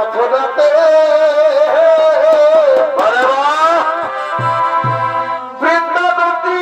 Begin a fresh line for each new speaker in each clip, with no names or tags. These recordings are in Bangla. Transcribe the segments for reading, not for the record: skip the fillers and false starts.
মথুরাতে বৃন্দাবতী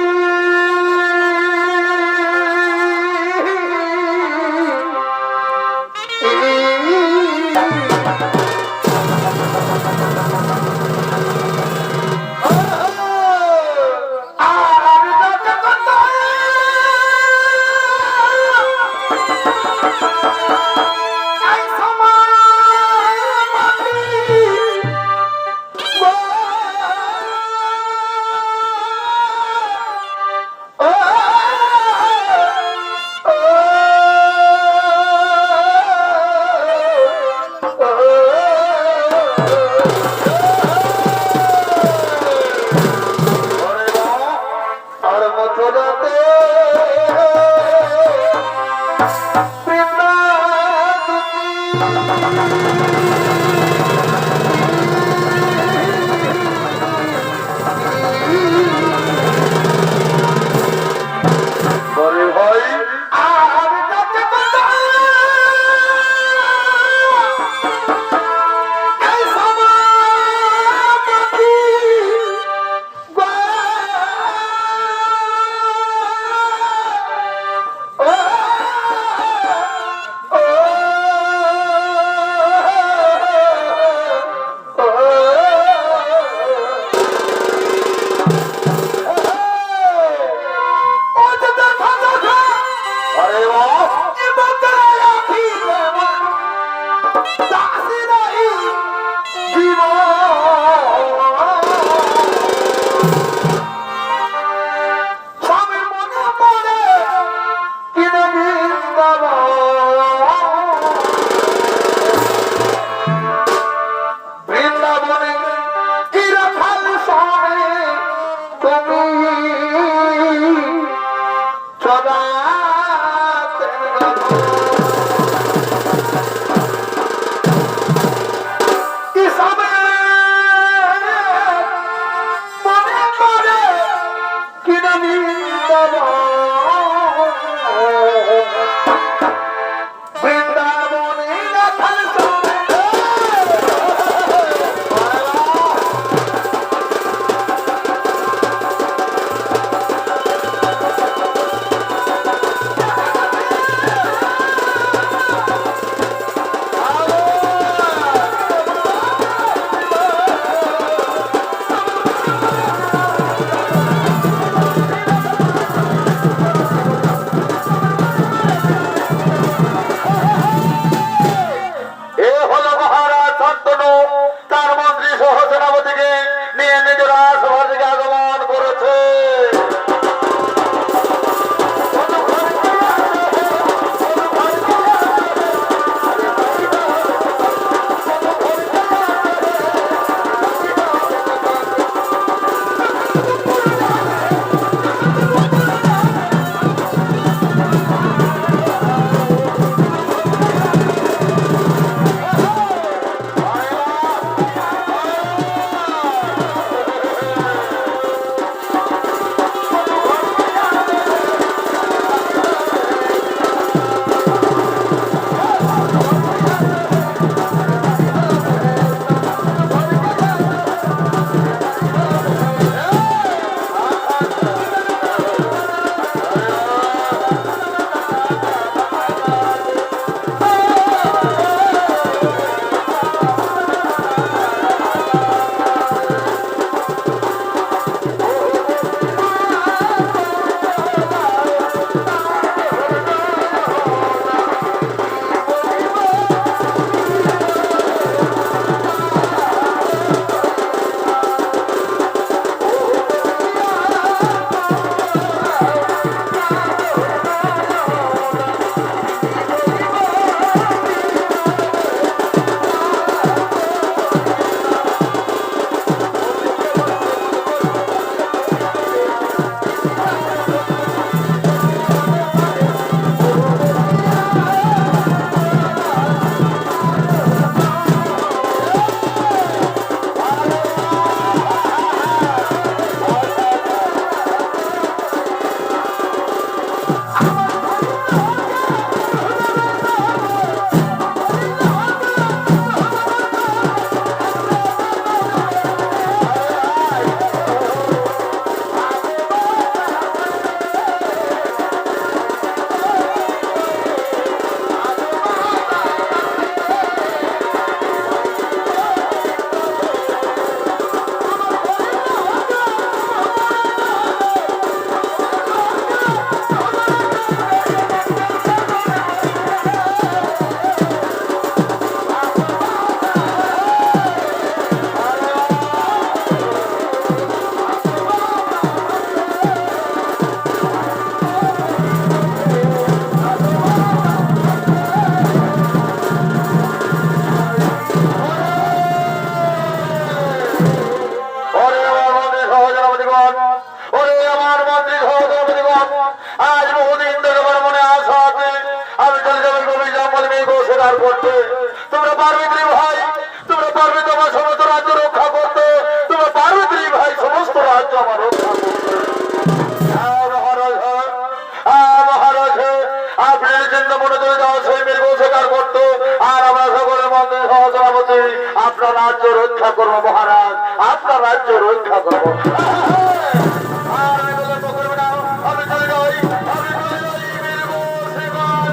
সেনাপতি, আপনার রাজ্য রক্ষা করবো মহারাজ, আপনার রাজ্য রক্ষা করবো। আর আমি বললাম, করবে না, আমি চলে যাই, আমি চলে যাই, বীরবর শিকার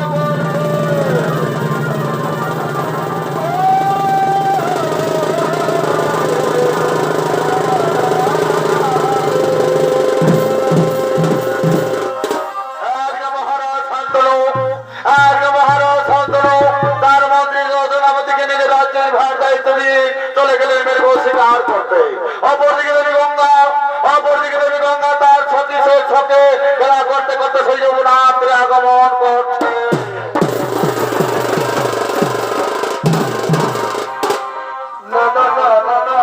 চলে গেলেন মেরু শিকার করতে। অপরদিকে দেবী গঙ্গা, অপরদিকে দেবী গঙ্গা তার সতীশের সাথে খেলা করতে করতে সেই যমুনাতে আগমন করছে। না না না না না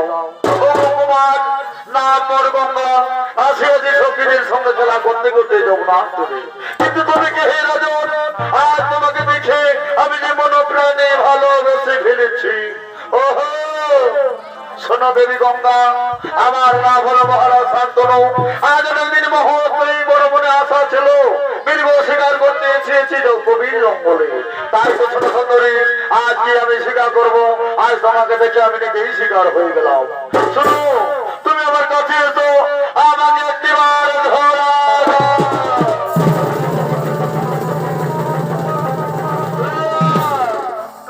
যাও। ও কুমার, না মোর গঙ্গা, আসি আজি সখীদের সঙ্গে খেলা করতে করতে জগন্নাথ তুমি। কিন্তু তুমি কে হে রাজন? আজ তোমাকে দেখে আমি যে মন প্রাণে ভালোবেসে ফেলেছি। ওহো, শোনো দেবী গঙ্গা, আমার নাম হলো মহারাজ শান্তনু। আজ অনেকদিন মহোৎসবী বড় মনে আশা ছিল, বীরব শিকার করতে এসেছি গভীর জঙ্গলে। তাই তো ছোট সুন্দরী, আজকে আমি শিকার করব। আজ তোমাকে দেখে আমি নিজেই শিকার হয়ে গেলাম। শোনো, তুমি আমার কাছে এসো, আমাকে একটিবার ধরা দাও।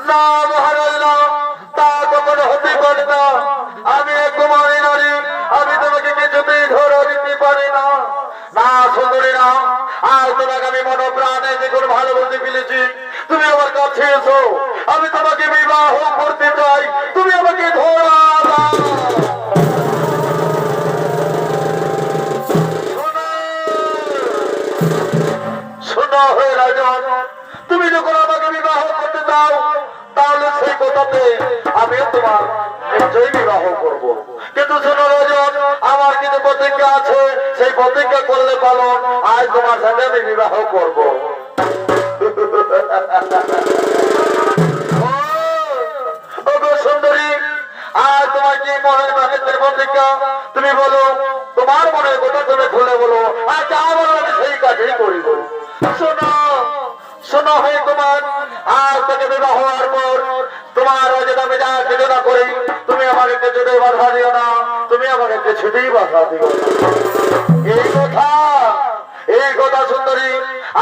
না মহারাজ, না, তা কখনো হতে পারে না। আমি এক কুমারী নারী, আমি তোমাকে কিছুতেই ধরা দিতে পারি না। না সুন্দরী, না, আজ তোমাকে আমি মন প্রাণে দেখুন ভালোবাসতে ফেলেছি। তুমি আমার কাছে এসো, আমি তোমাকে বিবাহ করতে চাই। তুমি আমাকে ধরা দাও। শোনো হে রাজন, তুমি যখন আমাকে বিবাহ করতে চাও, তাহলে সেই কথাতে আমিও তোমার নিশ্চয়ই বিবাহ করব। কিন্তু শোনো রাজন, আমার কিছু প্রতিজ্ঞা আছে, সেই প্রতিজ্ঞা করলে পালন। আজ তোমার সাথে আমি বিবাহ করব। সুন্দরী, আজ তোমার কি মনের মানুষের প্রতিজ্ঞা? তুমি বলো, তোমার মনের কথা তুমি খুলে বলো, আর যা বলো আমি সেই কাজেই করিব। শোনো, শোনো হে কুমার, আজ থেকে বিবাহ হওয়ার পর তোমার যদি আমি যা কিছু না করি, তুমি আমাকে কিছুতেই বাধা দিও না। তুমি আমাকে কিছুতেই বাধা দিও না। এই কথা সুন্দরী,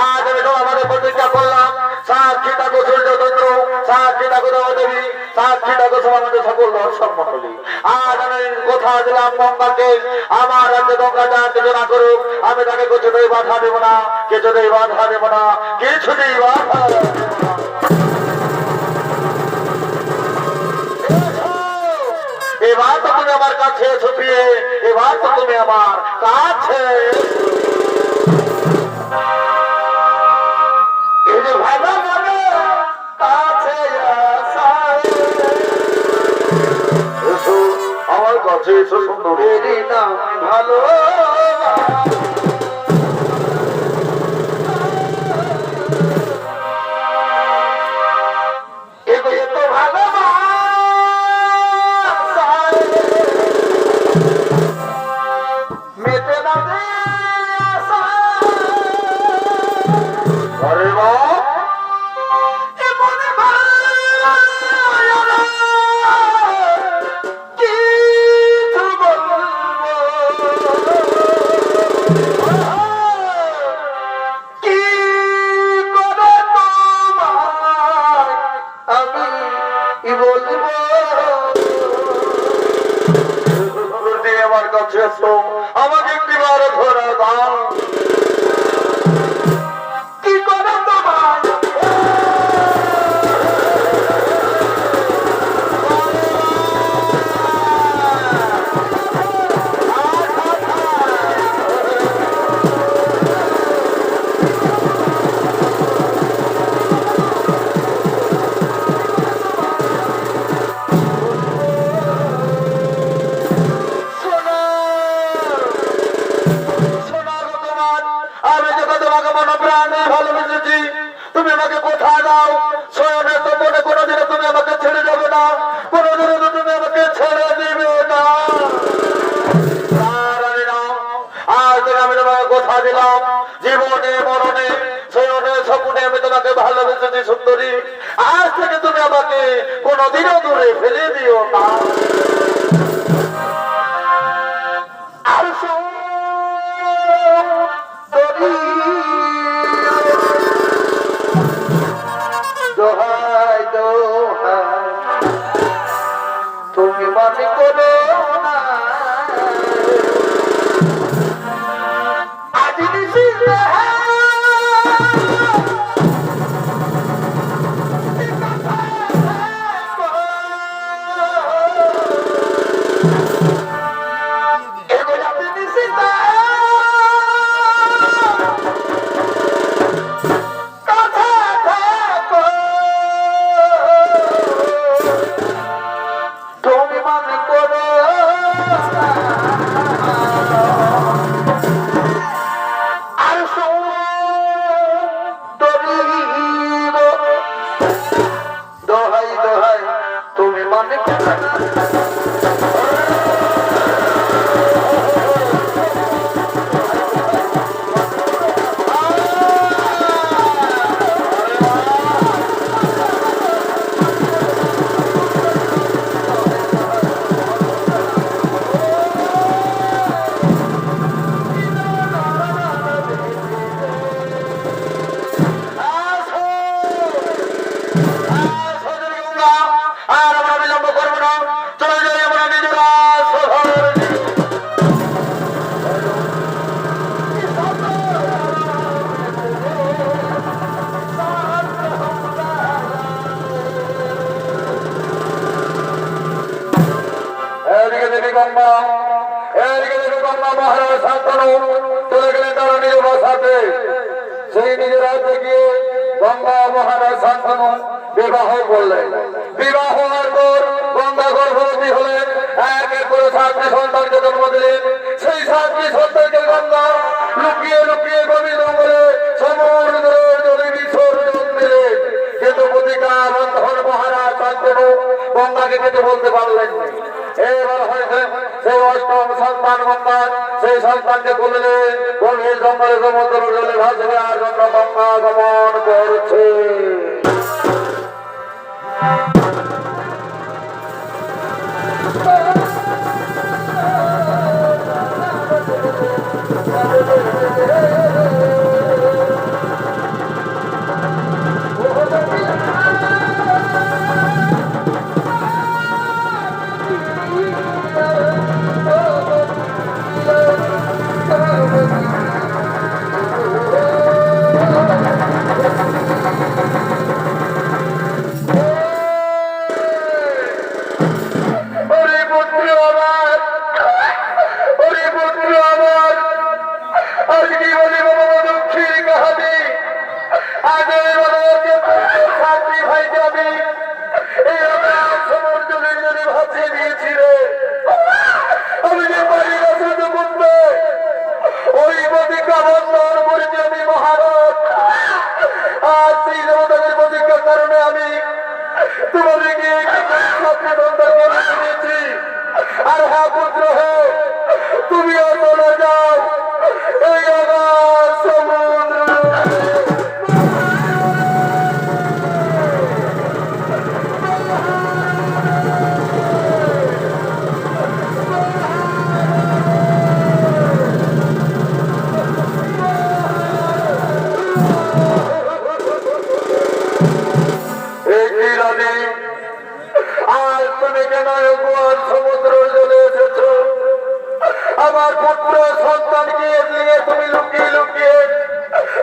আজ আমি আমাদের প্রতিজ্ঞা করলাম। সাক্ষী থাকো সূর্যচন্দ্র, সাক্ষী থাকো দেবী, সাক্ষী থাকো আমাদের সকল দর্শক মন্ডলী। আজ আমি কথা দিলাম গঙ্গাকে, আমার রাজ্যে গঙ্গা যা কিছু না করুক, আমি তাকে কিছুতেই বাধা দেব না, কিছুতেই বাধা দেব না, কিছুতেই বাধা দেব না। এবার তো তুমি আমার কাছে ছুপিয়ে, এবার তো তুমি আমার কাছে ভালো মনে কাছে এসো, আমার কাছে এসো সুন্দরী। নাম ভালো আমাকে একটি বার ধরা দাও। কি করে তোমার তুমি আমাকে কোথায় দাও? শয়নে তো মনে কোনোদিনও তুমি আমাকে ছেড়ে যাবে না, কোনোদিনও তো তুমি আমাকে ছেড়ে দিবে না। আজ থেকে আমি তোমাকে কথা দিলাম, জীবনে মরণে শয়নে স্বপ্নে আমি তোমাকে ভালোবেসেছি সুন্দরী। আজ থেকে তুমি আমাকে কোনোদিনও দূরে ফেলে দিও না। আর দোহাই দোহাই তুমি মনে করো না, আজ নিশিতে গঙ্গা এদিকে দেখে গঙ্গা মহারাজ শান্তনু চলে গেলেন তারা নিজ ভাষাতে। সেই নিজের রাজ্যে গিয়ে গঙ্গা মহারাজ শান্তনু বিবাহ করলেন। বিবাহ হওয়ার পর গঙ্গা গর্ভবতী হলেন। একের পরে 7টি সন্তানকে জন্ম দিলেন। সেই 7টি সন্তানকে গঙ্গা লুকিয়ে লুকিয়ে গভীর জঙ্গলে সমুদ্রের জলে বিসর্জন দিলেন। কিন্তু প্রতিকা বন্ধন মহারাজ শান্তনু গঙ্গাকে কিছু বলতে পারলেন না। এবার হয়েছে সেই 8ম সন্তান গঙ্গা, সেই সন্তানকে বললেন গভীর জঙ্গলে সমুদ্র জলে ভাসবে আর জন্য গঙ্গা গমন করছে। আর হ্যাঁ পুত্র হে, তুমিও চলে যাও এই সমুদ্র। আর তুমি কেন সমুদ্রের জলে এসেছ? আমার পুত্র সন্তানকে নিয়ে তুমি লুকিয়ে লুকিয়ে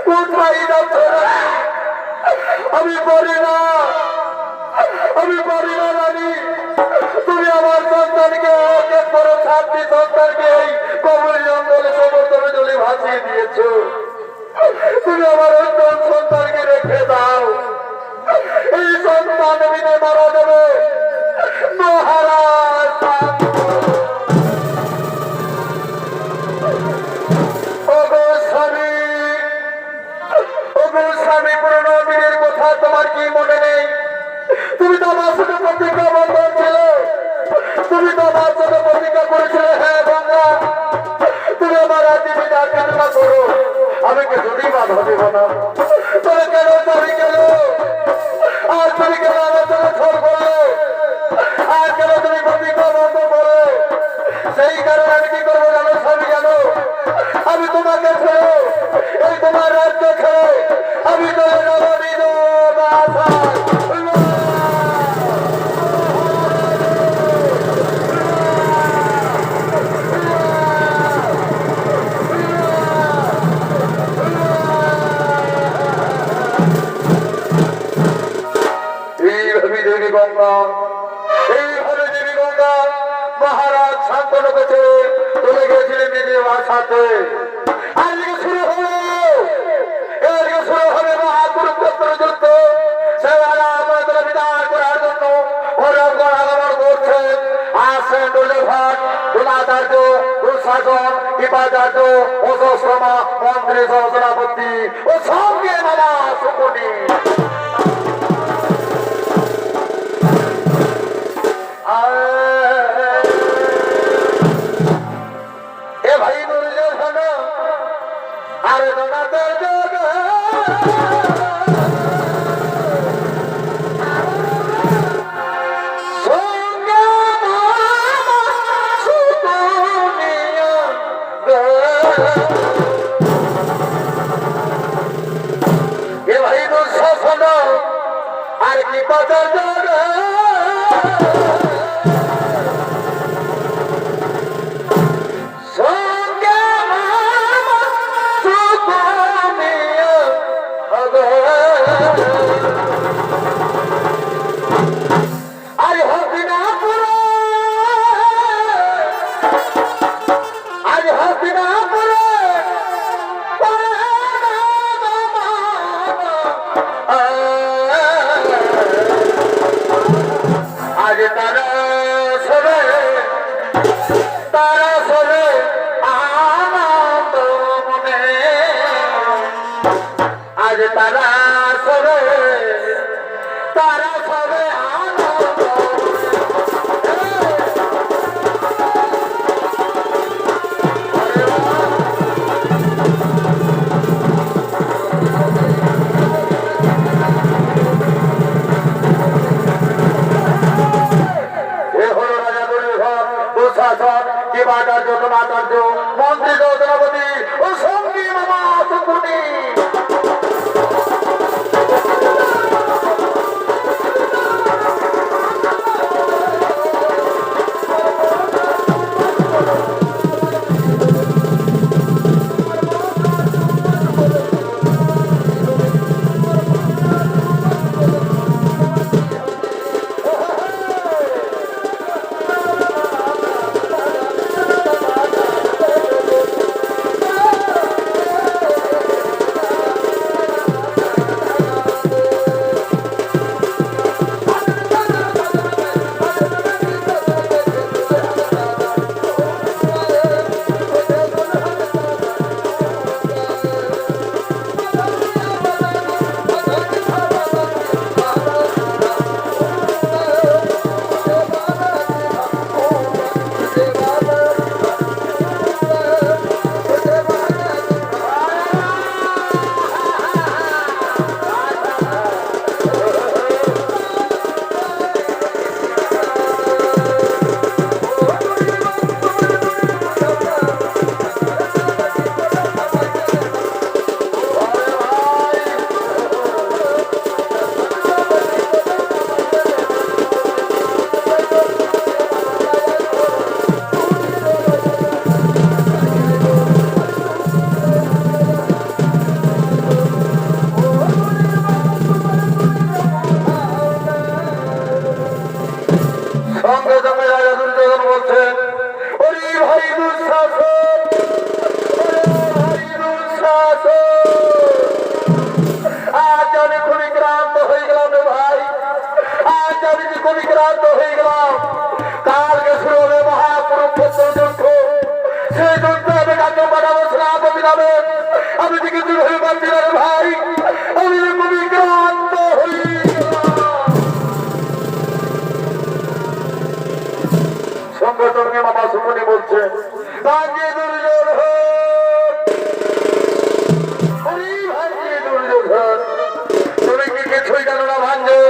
কোথায় যাচ্ছ? আমি পারি না, আমি পারি না রানী। তুমি আমার সন্তানকে এক বড় 7টি সন্তানকে এই কবর জঙ্গলে সমুদ্রের জলে ভাসিয়ে দিয়েছ। তুমি আমার অন্তর সন্তানকে রেখে দাও। এই সন্তান বিনে মারা যাবে মহারাজ। স্বামী প্রণবীরের কথা তোমার কি মনে নেই? তুমি তো আমার সাথে প্রতিজ্ঞা বন্ধন ছিলে, তুমি তো আমার সাথে প্রতিজ্ঞা করেছিলে। হ্যাঁ গঙ্গা, তুমি আমার জীবিকা কেননা করো, আমি কিছুতেই বাধা দেব না। তবে কেন তুমি গেল? আর তুমি কেন আমার সাথে ছল করলে? আর কেন তুমি প্রতিজ্ঞা বন্ধ করো? সেই কারণে আমি কি করবো জানো স্বামী? জানো আমি তোমাকে ছেড়ে, এই তোমার রাজ্য ছেড়ে আমি চলে যাবো নিজ বাসায়। এইভাবে দেবী গঙ্গা, এইভাবে দেবী গঙ্গা মহারাজ শান্তনুকে ছেড়ে চলে গেছিলেন নিজের বাসাতে। আজকে শুরু হলো, এদিকে শুরু হবে মহাকুরুক্ষেত্র যুদ্ধ। সেবেলা আপনাদের বিদায় করার জন্য ভৈরবগড় আগমন করছেন। আসছেন দুর্যোধন, দ্রোণাচার্য, দুঃশাসন, কৃপাচার্য, অশ্বশ্রমা, মন্ত্রী সহস্রাপতি ও সঙ্গে মামা শকুনি। এ ভাই দুর্যোধন, আরে দ্রোণাচার্য আর কি কথা প্রণাচার্য মন্ত্রী গৌতমপতি ও সঙ্গী মামা সুকুটি আমি দিকে দূর হয়ে পারছি না ভাই, আমি খুবই ক্লান্ত হয়ে সঙ্গে সঙ্গে মামা সুমনি বলছে তুমি কি কিছুই জানো না ভাঞ্জে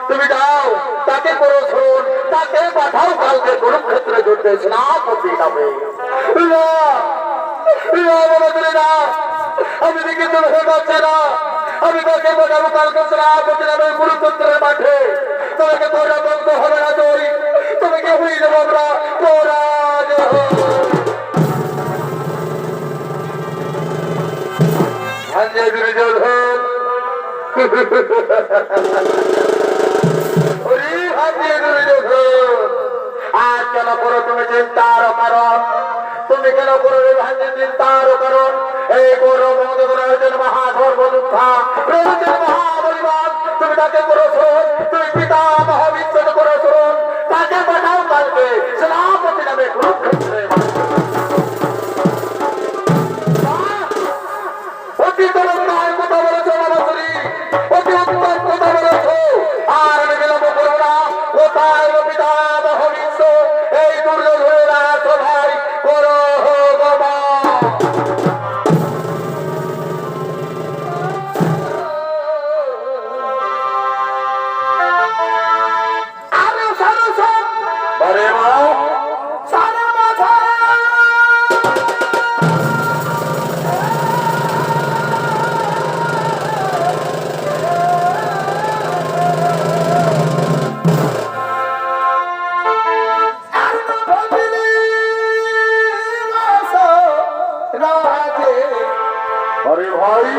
তুমি যাও তাকে করো শোন, তাকে পাঠাও কালকে কুরুক্ষেত্রে যুদ্ধে সেনাপতি নামে। আমি দিকে তো হয়ে যাচ্ছে না, আমি তাকে পাঠাবো কালকে সেনাপতি নামে কুরুক্ষেত্রের মাঠে। তোমাকে তোরা বন্ধ হবে না, তোমাকে হয়ে যাবো আমরা পরাজ। আজ কেন করো তুমি চিন্তার কারণ, তুমি কেন করো চিন্তার কারণ? এই গৌরব মহাধর্মযোদ্ধা মহাবলিবান, তুমি তাকে করো শোন, তুমি পিতা মহাবিশ্ব করো শোন, তাকে পাঠাও কালকে সেনাপতি নামে কুরুক্ষেত্রে। অতি চমৎকার কথা বলেছ বাবাশ্রী, অতি উত্তম কথা বলেছ। আর আমি বিলম্ব করবো না, কোথায় পিতা মহাবিশ্ব এই দুর্যোগের আছো ভাই, করো বাবা। আরে মা সারা মাথা अरे भाई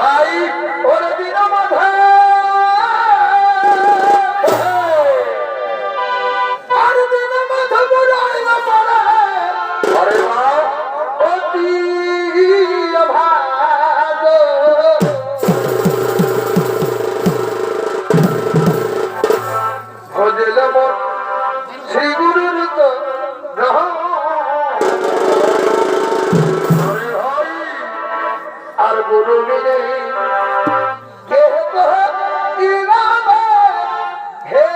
ভাই ওরে বিনা মাথা আর গুরু বিনে কে তো ইরাবে হে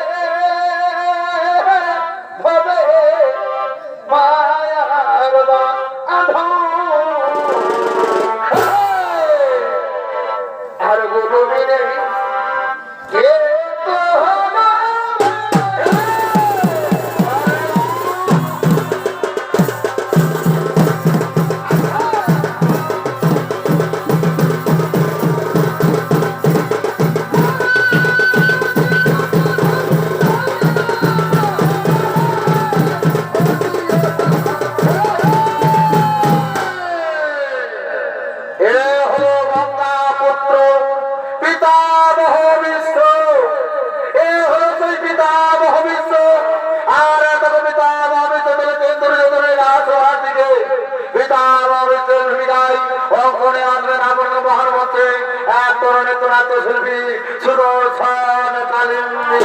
ভবে মায়ার আধো আর গুরু বিনে কে তো শিল্পী সুদর্শন কালিন্দী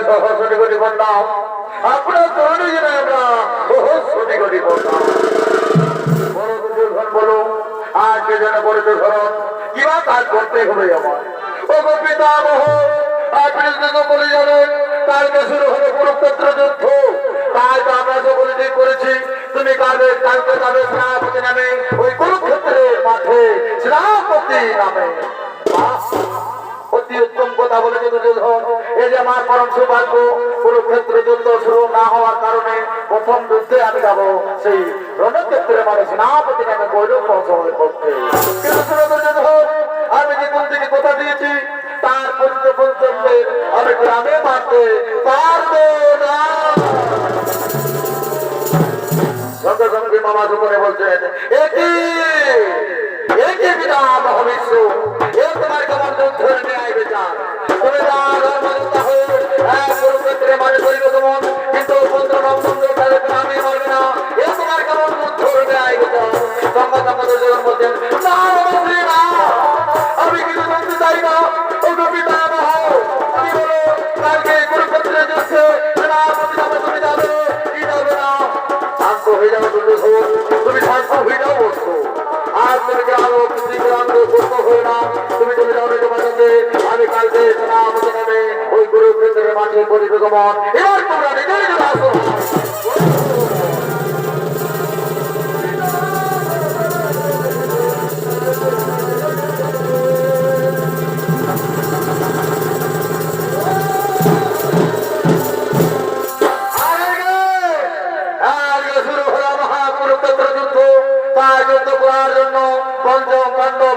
সহসটি কোটি করলাম, আপনার তরুণী জন্য আমরা সহসটি কোটি করলাম। বলো দুর্যোধন বলো, আজকে যেন বলিতে ধরন কিবা কাজ করতে হবে আমার। ও পিতামহ, আপনি সকলে জানেন কালকে শুরু হলো কুরুক্ষেত্র যুদ্ধ। তাই তো আমরা সকলে ঠিক করেছি তুমি কালকে যাবে সেনাপতি নামে ওই কুরুক্ষেত্রের মাঠে, সেনাপতি নামে। অতি উত্তম কথা বলেছে দুর্যোধন। এই যে আমার পরম সৌভাগ্য, কুরুক্ষেত্র যুদ্ধ শুরু না হওয়ার কারণে প্রথম যুদ্ধে আমি যাবো সেই রণক্ষেত্রের মানে সেনাপতি নামে গৈরব মহাসমের পক্ষে। আমি যে কোন থেকে কথা দিয়েছি তার পঞ্চমের আমি গ্রামে মারতে পারবো না। সঙ্গে সঙ্গে মামা সুমনে বলছেন, একই বিনা ভবিষ্য এ তোমার কেমন যুদ্ধের ন্যায় বিচার। তুমি কুরুক্ষেত্রে মানে করিব তোমার, কিন্তু আমি মারবে না, এ তোমার কেমন যুদ্ধের ন্যায় বিচার। সঙ্গে সঙ্গে দুজন বলছেন, না আমি কিন্তু জানতে চাই না। তুমি বলো কালকে কুরুক্ষেত্রে যুদ্ধে তুমি যাবে কি যাবে না? শান্ত হয়ে যাবো দুর্যোধন, তুমি শান্ত হয়ে যাও বলছো। আর তুমি আরো করতে হয়ে না, তুমি চলে যাও বাঁচাতে। আমি কালকে সেনাপতি নামে ওই কুরুক্ষেত্রের মাঠে করিবে গমন। এবার তোমরা নিজের জন্য আসো।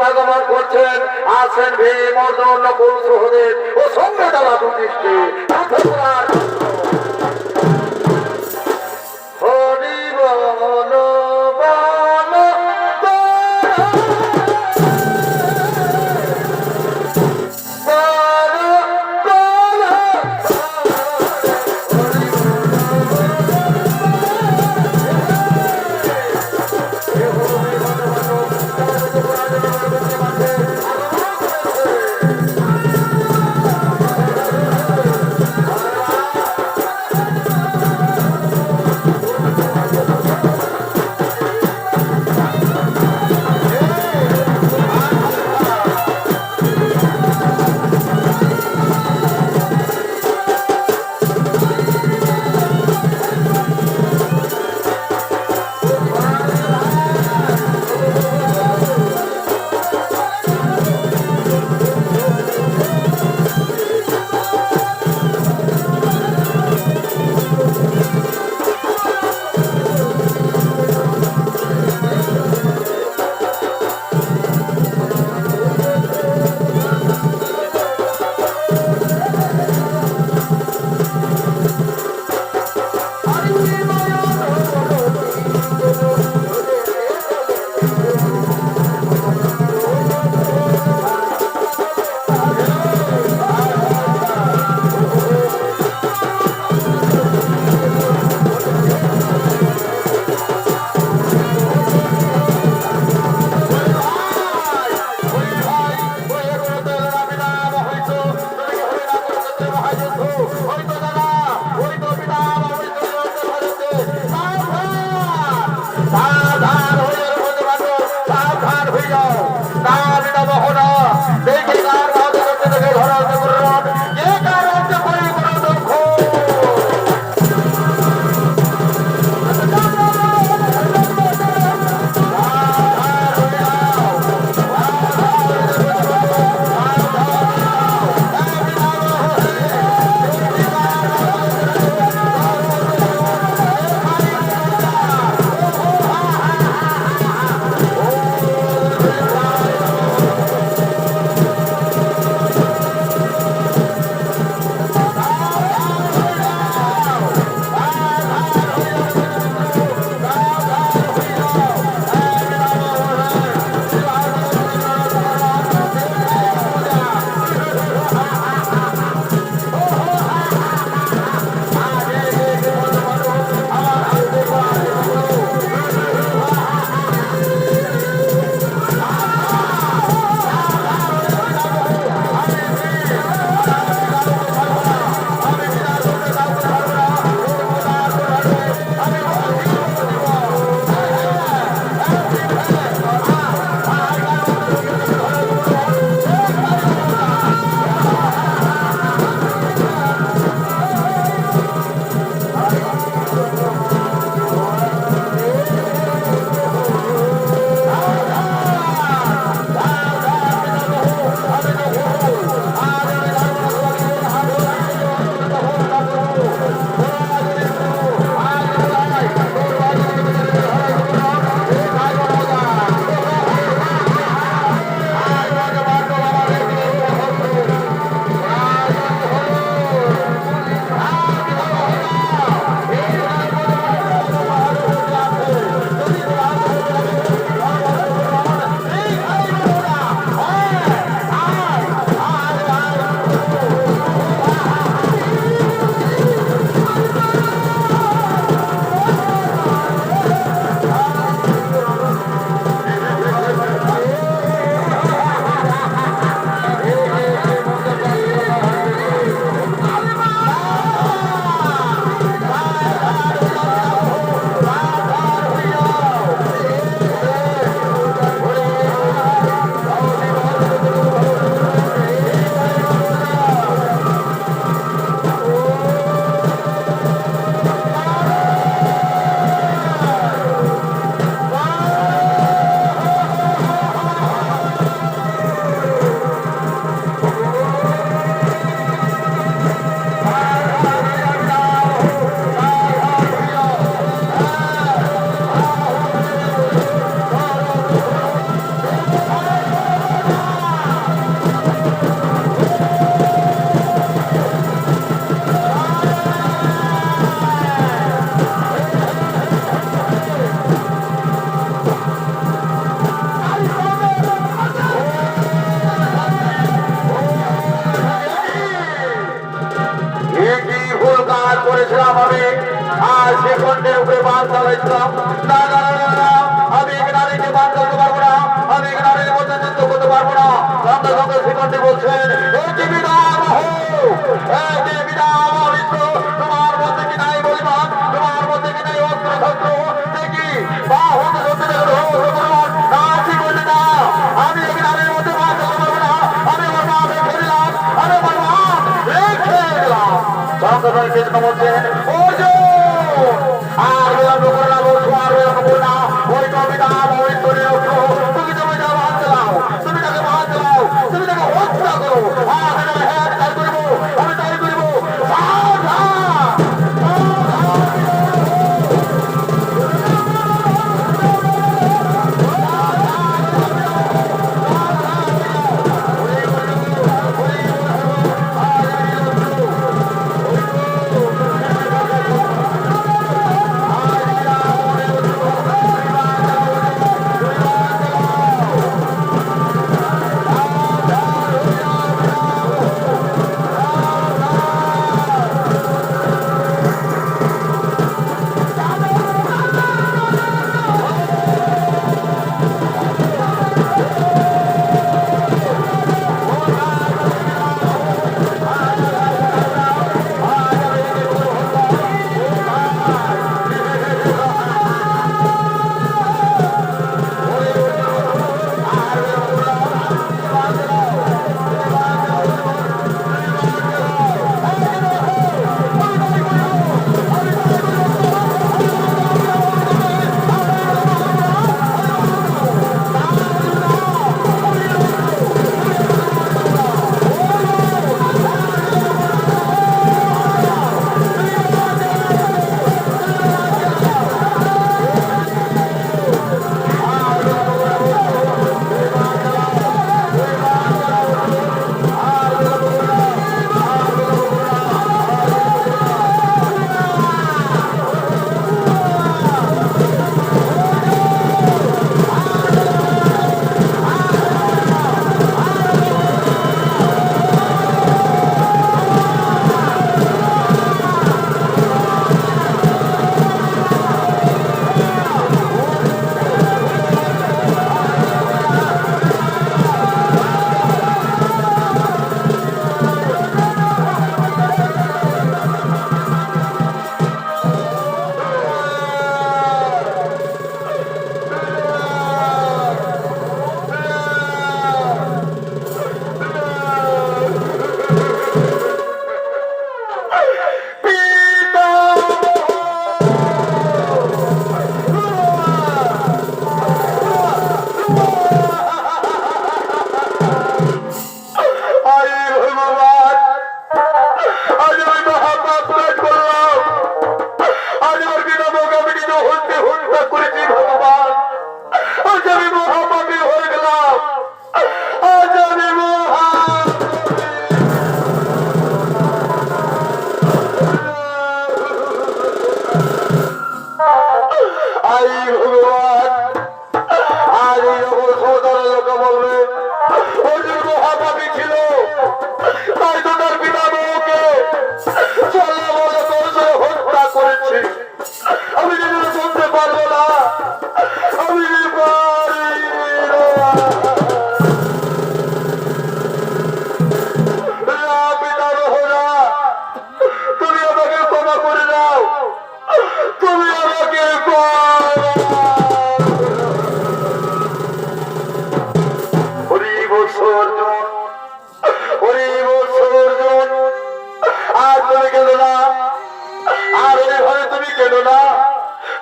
ভাগবত করছেন, আছেন ভীম অর্জুন নকুল সহদেব ও সঙ্গে দেওয়া দুদৃষ্টি। হরি বল এই দেবীরা অমৃত, তোমার মধ্যে কি নাই বলিবান, তোমার মধ্যে কি নাই অস্ত্র শস্ত্র, দেখি বাহুতে ধরতে দেখো না, ঠিক বলি না, আমি এখানের মধ্যে মাছ করবো না, আমি আমার মা রেখে দিলাম, আমি আমার মা রেখে দিলাম। সংগ্রামের কৃষ্ণ বলছেন অর্জুন আর বিলম্ব করে না, বলছো আর বিলম্ব করে না, ওই কবিতা ওই তৈরি রক্ষো, তুমি তুমি যা ভাত চালাও, তুমি তাকে ভাত চালাও, তুমি তাকে হত্যা করো, আর হ্যাঁ আমি তাই করবো, আমি তাই করবো।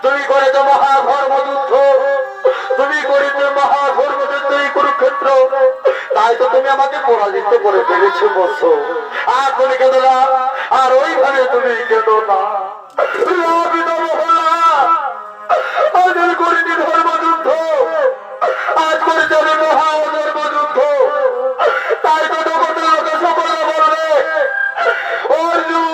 তুমি করেছো মহাধর্মযুদ্ধ, তুমি করেছো মহাধর্মযুদ্ধ এই কুরুক্ষেত্র, তাই তো তুমি আমাকে পরাজিত করে ফেলেছো বৎস। আর তুমি কেঁদো না, আর ওইভাবে তুমি কেঁদো না। আজ করিনি ধর্মযুদ্ধ, আজ করে যাবে মহাধর্মযুদ্ধ, তাই তো জগতের লোকে সকলে বলবে অর্জুন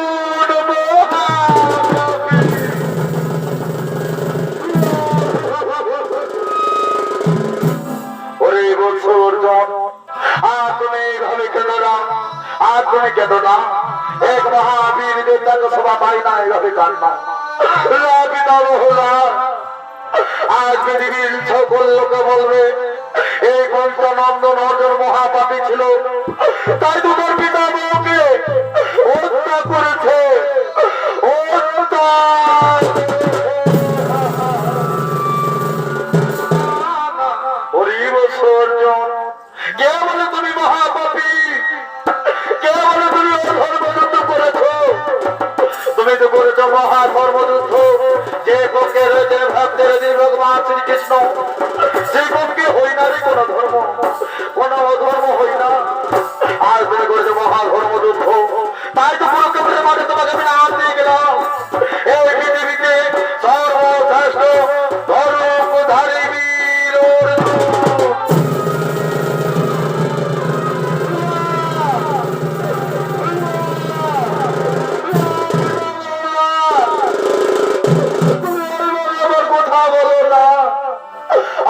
এক মহাবীর দেবতাকে সভা পাই না এভাবে কান্না। আজ পৃথিবীর সকল লোকে বলবে এই পঞ্চনন্দন অর্জুন মহাপাপী ছিল, তাই তো তোর পিতা বউকে কে বলে তুমি মহাপাপী? কে বলে তুমি ধর্মযুদ্ধ করেছো? তুমি তো করেছো মহাধর্মযুদ্ধ। যে পক্ষে রয়েছে ভক্তের ভগবান শ্রীকৃষ্ণ, সেই পক্ষে হই না রে কোনো ধর্ম, কোনো অধর্ম হই না। আর তুমি করেছো মহাধর্মযুদ্ধ। তাই তো কুরুক্ষেত্রের মাঠে তোমাকে আমি নাম দিয়ে গেলাম, এই পৃথিবীতে সর্বশ্রেষ্ঠ ধর্মধারী বীর অর্জুন।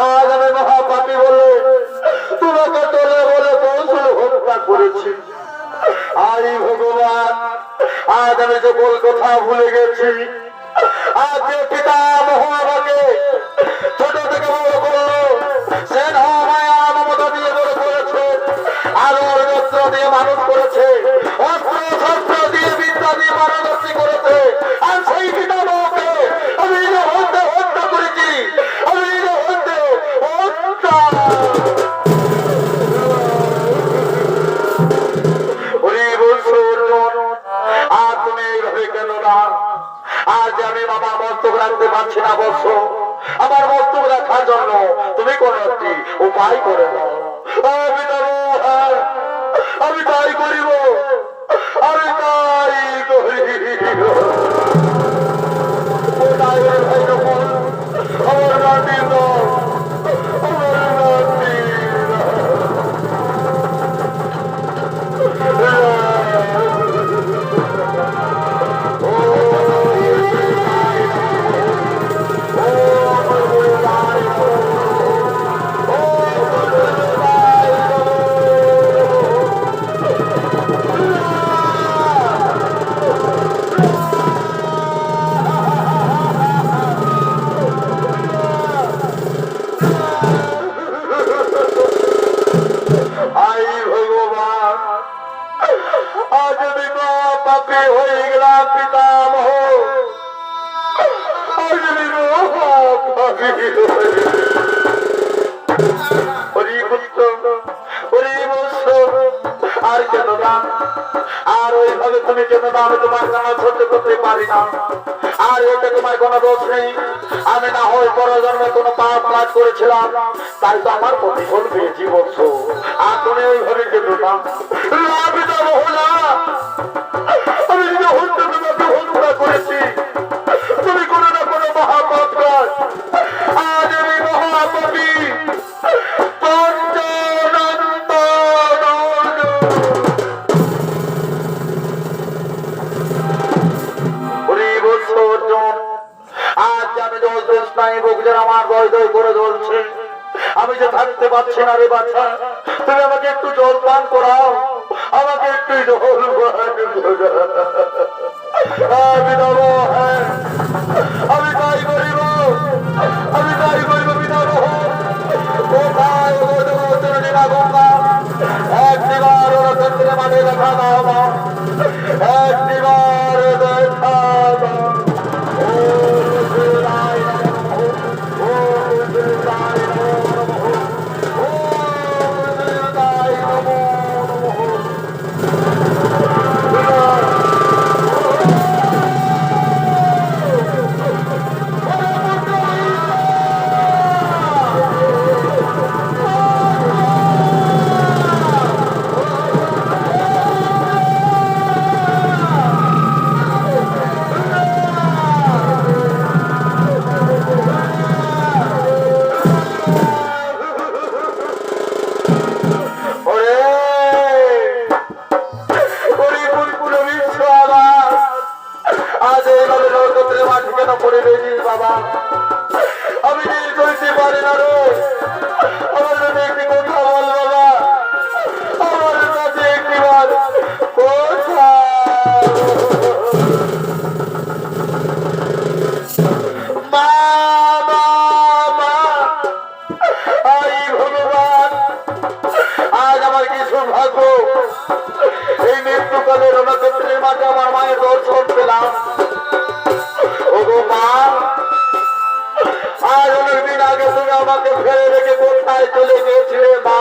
আজ আমি মহাপাপী বলে তোমাকে তোলে বলে কৌশল হত্যা করেছি। আই ভগবান, আজ আমি সকল কথা ভুলে গেছি। আজ যে পিতামহ আমাকে ছোট থেকে বড় করলো, সে মায়া মমতা দিয়ে বড় করেছে, আলোর যন্ত্র দিয়ে মানুষ করেছে, অস্ত্র শস্ত্র দিয়ে বিদ্যা দিয়ে মানবর্তী করেছে। আর সেই পিতামহকে আমি নিজে হত্যা করেছি। আমি নিজে হত্যা আর তুমি এইভাবে কেন না? আজ আমি বাবা মস্তক রাখতে পারছি না বৎস, আমার মস্তক রাখার জন্য তুমি কোন একটি উপায় করে দাও। আমি তাই করিব, আমি তাই করিব। আমার নাতি হয়ে গেলাম পিতামহ। আর কেন না? আর ওইভাবে তুমি কেন না? আমি তোমার কাজ সহ্য করতে পারি না। আর এটা তোমার কোনো দোষ নেই। আমি না হয় পরজন্মে কোনো পাপ কাজ করেছিলাম, তাই তো আমার প্রতিফল পেয়েছি বৎস। আর তুমি ওইভাবে কেন না? আমি নিজে হত্যা তোমাকে হত্যা করেছি, তুমি কোনো না কোনো মহাপাপ কাজ। আজ আমি মহাপাপী আমার দয় দয় করে জ্বলছে। আমি যে থাকতে পারছি না রে বাচ্চা, তুমি আমাকে একটু জল পান করাও, আমাকে একটু জল আমি দেব। আমি তাই করিব, আমি তাই করিব পিতাম। কোথায় গঙ্গা একটিবার ক্ষেত্রে মাঠে দেখা দাও, একটিবার দেখা দাও। আমি চলতে পারি না রে। আমার কাছে একটি কথা বল বাবা, আমার কাছে একটিবার কথা। আজ আমার কি সৌভাগ্য, এই মৃত্যুকালে রণক্ষেত্রের মাঝে আমার মায়ের দর্শন পেলাম। আজ অনেকদিন আগে তুমি আমাকে ফেলে রেখে কোথায় চলে গিয়েছিলে মা?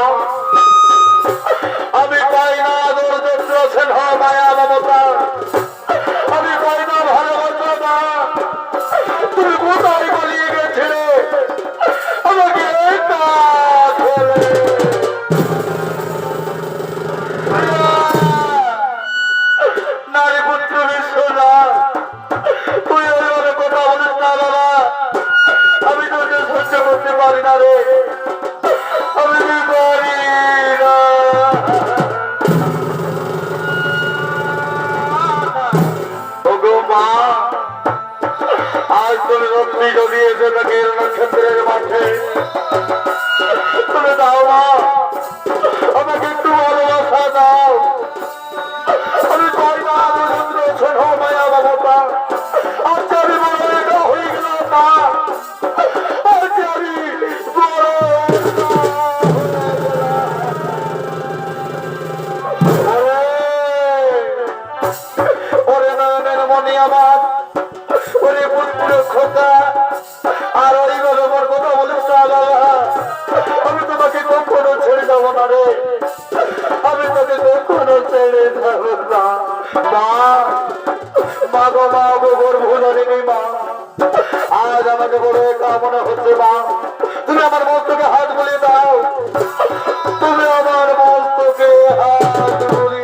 নীল নক্ষত্রের মাঠে তুমি দাও না, আমাকে একটু ভালোবাসা দাও। আমি চাই না রবীন্দ্র স্নেহ মায়া বাবা, আজ আমি বড় একা হয়ে গেলাম মা, আজ আমি বড় ওরে নয়নের মনি আমার, ওরে পুত্র খোকা, আর ওইভাবে আমার কথা বলিস না বাবা, আমি তোমাকে কখনো ছেড়ে যাবো না রে, আমি তোকে কখনো ছেড়ে যাবো না মা। মা গো মা গো গর্ভধারিণী মা, আজ আমাকে বড় একা মনে হচ্ছে মা, তুমি আমার মস্তকে হাত বুলিয়ে দাও, তুমি আমার মস্তকে হাত বুলিয়ে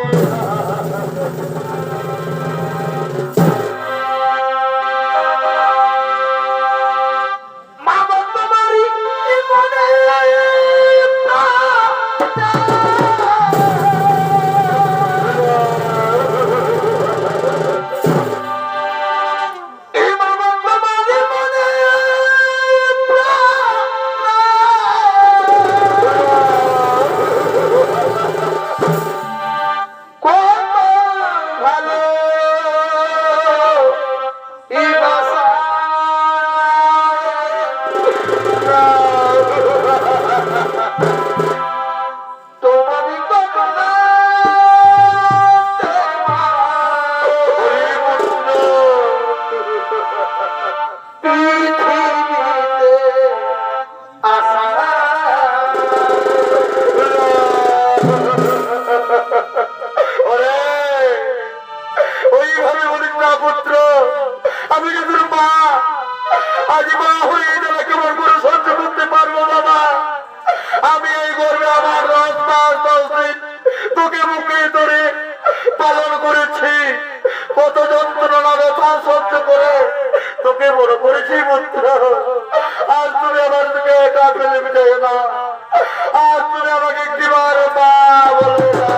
পালন করেছি, কত যন্ত্রণা ব্যথা সহ্য করে তোকে বড় করেছি পুত্র, আজ তুমি আমার দিকে একা ফেলে বিদায় না, আজ তুমি আমাকে একটিবার মা বলে না।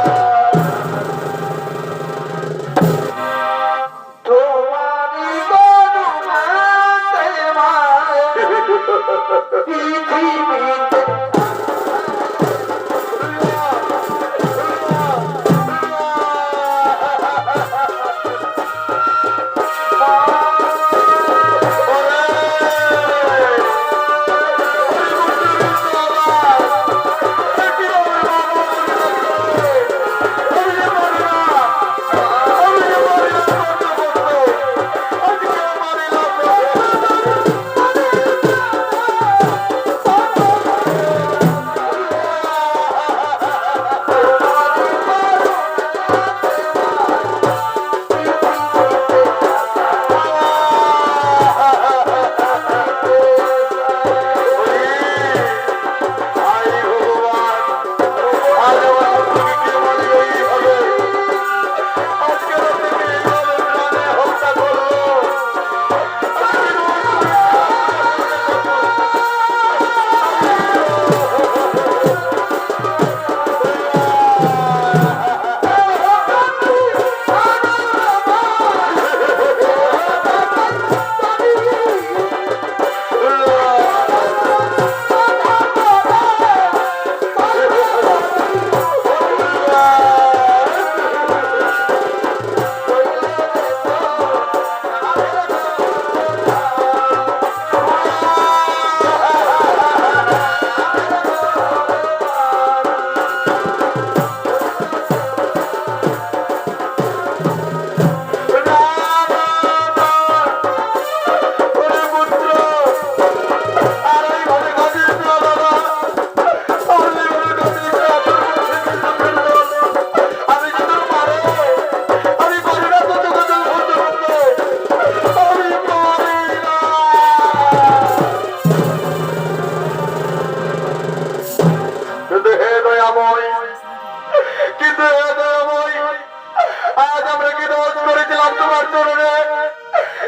আজ আমরা কি দোষ করেছিলাম তোমার চরণে?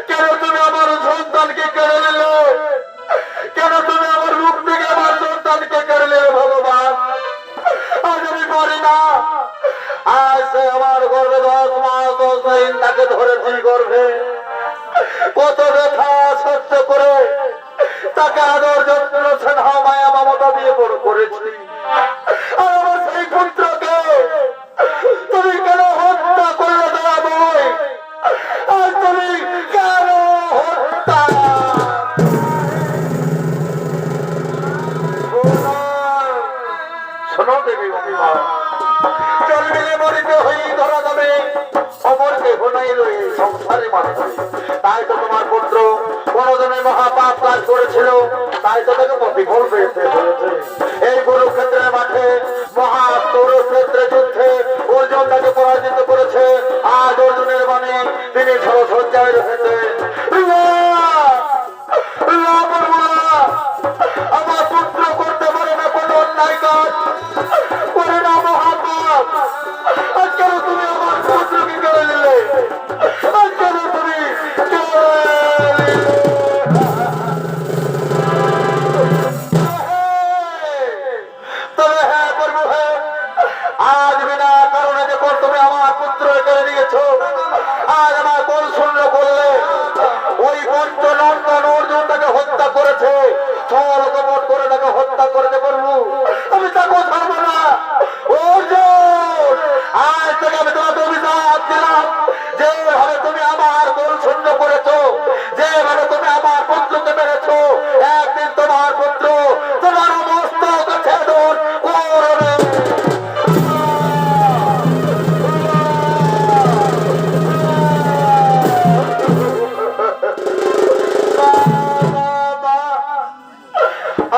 কেন তুমি আমার সন্তানকে কেড়ে নিলে? কেন তুমি আমার রূপ থেকে আমার সন্তানকে কেড়ে নিলে ভগবান? আজ আমি পারি না, আজ আমার গর্ভে 10 মাস 10 দিন তাকে ধরেছি গর্ভে, কত ব্যথা সহ্য করে তাকে আদর যত্ন স্নেহ মায়া মমতা দিয়ে বড় করেছি, আর আমার সেই পুত্রকে তুমি কেন হত্যা করলে দয়াময়? আর তুমি কেন হত্যা? শোনো দেবী মহিমা, জন্মিলে মরিতে হই ধরা যাবে, অমর কেহ নাই রয়ে সংসারে মানবে। তাই তো তোমার পুত্র কোনদিনের মহাপাপ কাজ করেছিল, তাই তো তাকে প্রতিফল পেতে হয়েছে। এই কুরুক্ষেত্রের মাঠে মহাকুরুক্ষেত্রে যুদ্ধে অর্জুন তাকে পরাজিত করেছে। আজ অর্জুনের বাণী তিনি সরসজ্জায় রয়েছে। আমার পুত্র করতে পারে না কোনো অন্যায় কাজ, করে না মহাপাপ। আজ কেন তুমি আমার পুত্রকে কেড়ে নিলে? আজ কেন তুমি তবে হ্যাঁ প্রভু, হ্যাঁ, আজ বিনা কারণে যখন তুমি আমার পুত্র কেড়ে নিয়েছ, আজ আমার কোন শূন্য করলে। ওই পঞ্চনন্দন অর্জুন তাকে হত্যা করেছে, ছল কপট করে তাকে হত্যা করেছে প্রভু। আমি তাকে ছাড়বো না। অর্জুন, আজ থেকে আমি তোমাকে অভিশাপ দিলাম, যেভাবে তুমি আমার কোন শূন্য করেছো, যেভাবে তুমি আমার পুত্রকে মেরেছো, একদিন তোমার পুত্র তোমার মস্তক ছেদন করবে।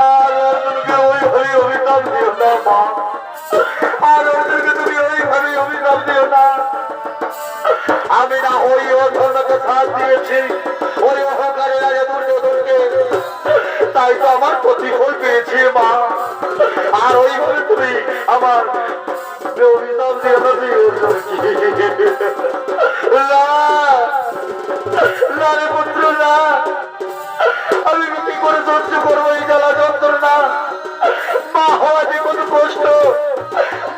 আর অর্জুনকে ওইভাবে অভিশাপ দিও না মা, আর অর্জুনকে তুমি ওইভাবে অভিশাপ দিও না। আমি না ওই অর্জুনকে সাথ দিয়েছি, ওই অহংকারী রাজা দুর্যোধনকে, তাই তো আমার প্রতিফল পেয়েছি মা। আর ওইভাবে তুমি আমার অভিশাপ দিও না, তুই অর্জুনকে না রে পুত্র না। আমি কি করে সহ্য করবো এই জ্বালা যন্ত্রণা? মা হওয়া যে কত কষ্ট,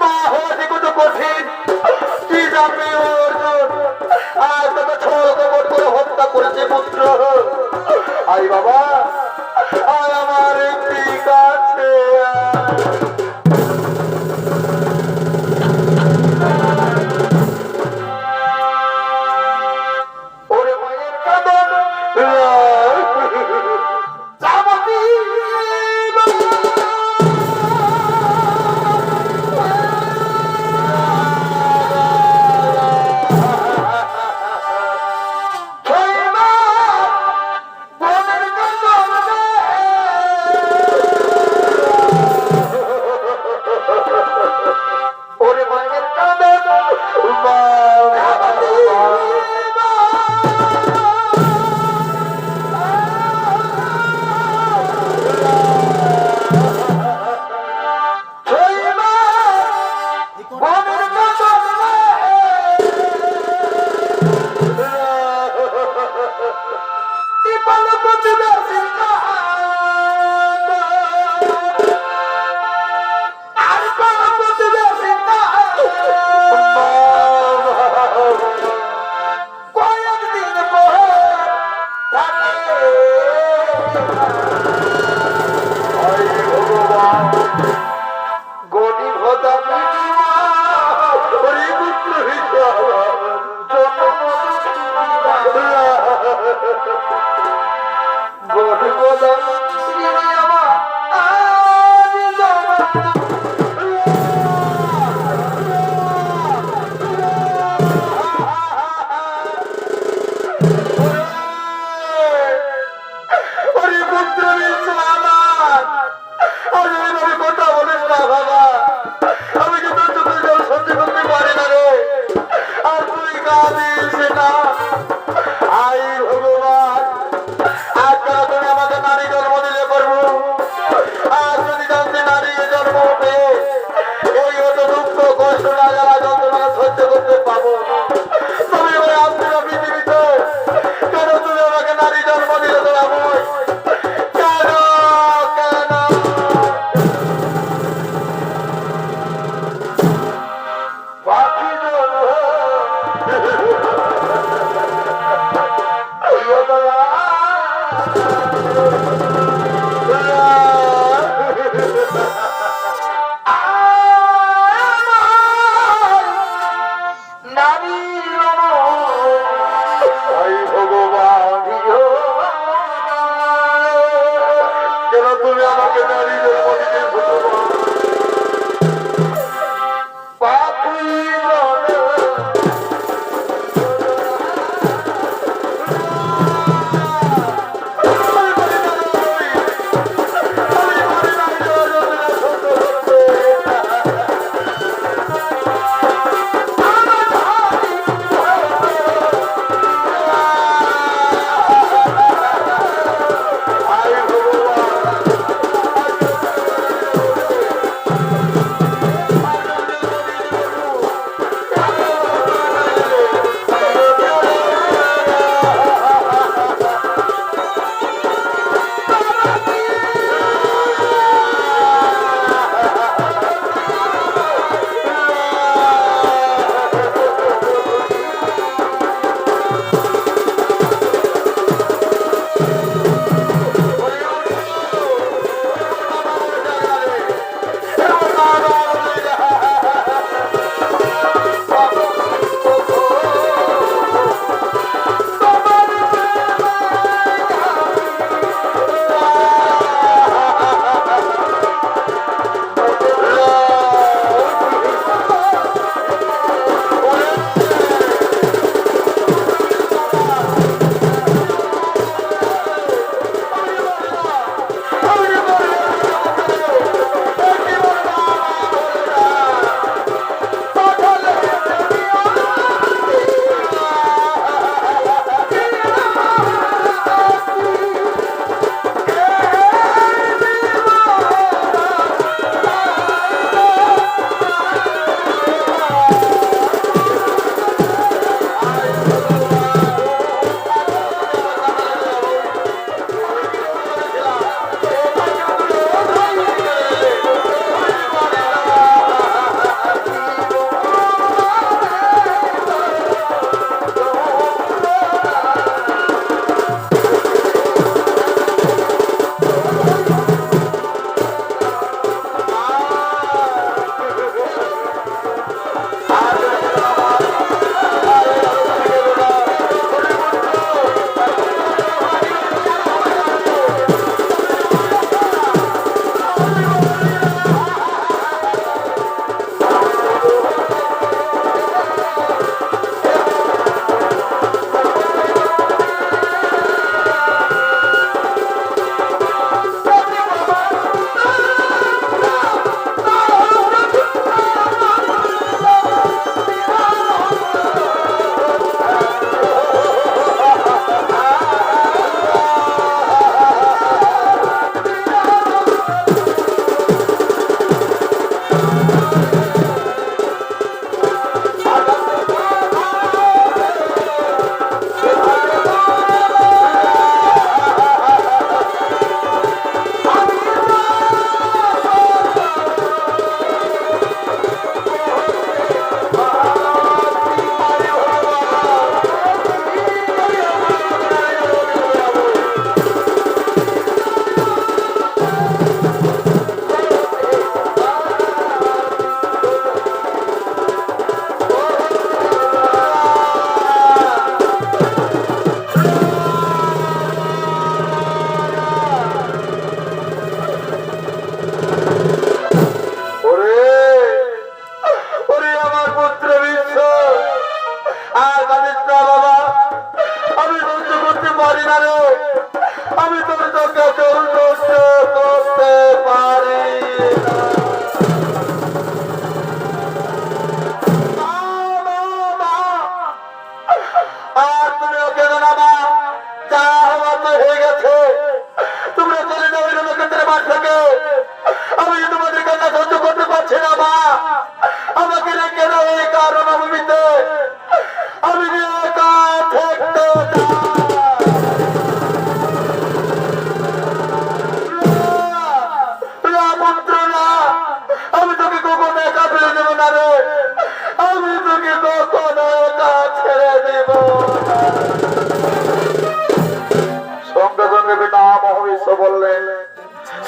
মা হওয়া যে কত কঠিন, কি জানবে অর্জুন? আজ তোকে ছল কপট করে হত্যা করেছে পুত্র। আই বাবা, আয় আমার একটি কাছে। ওরে মায়ের কাঁদন ওরে মায়ের কাঁদন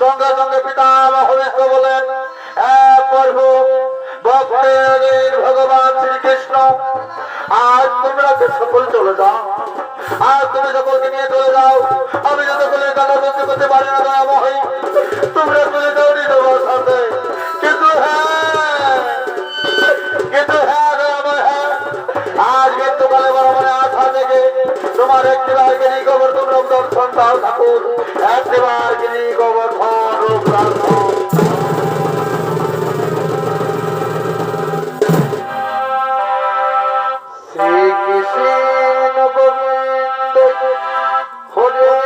সঙ্গে সঙ্গে পিতা মহাবিষ্ণু বলেন, প্রভু ভক্তের ভগবান শ্রীকৃষ্ণ, আজ তোমরা সকল চলে যাও, আজ তুমি সকলকে নিয়ে চলে যাও। আমি যতক্ষণের কথা বলতে করতে পারি না দয়াময়, তোমরা চলে যাও তোমার সাথে। কিন্তু সুদর্শন ঠাকুর একবার গিরি গোবর্ধন রূপ রাখুন। শ্রীকৃষ্ণ গোবিন্দ হরে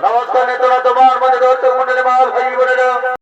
নমস্কার নেত্রনাথ।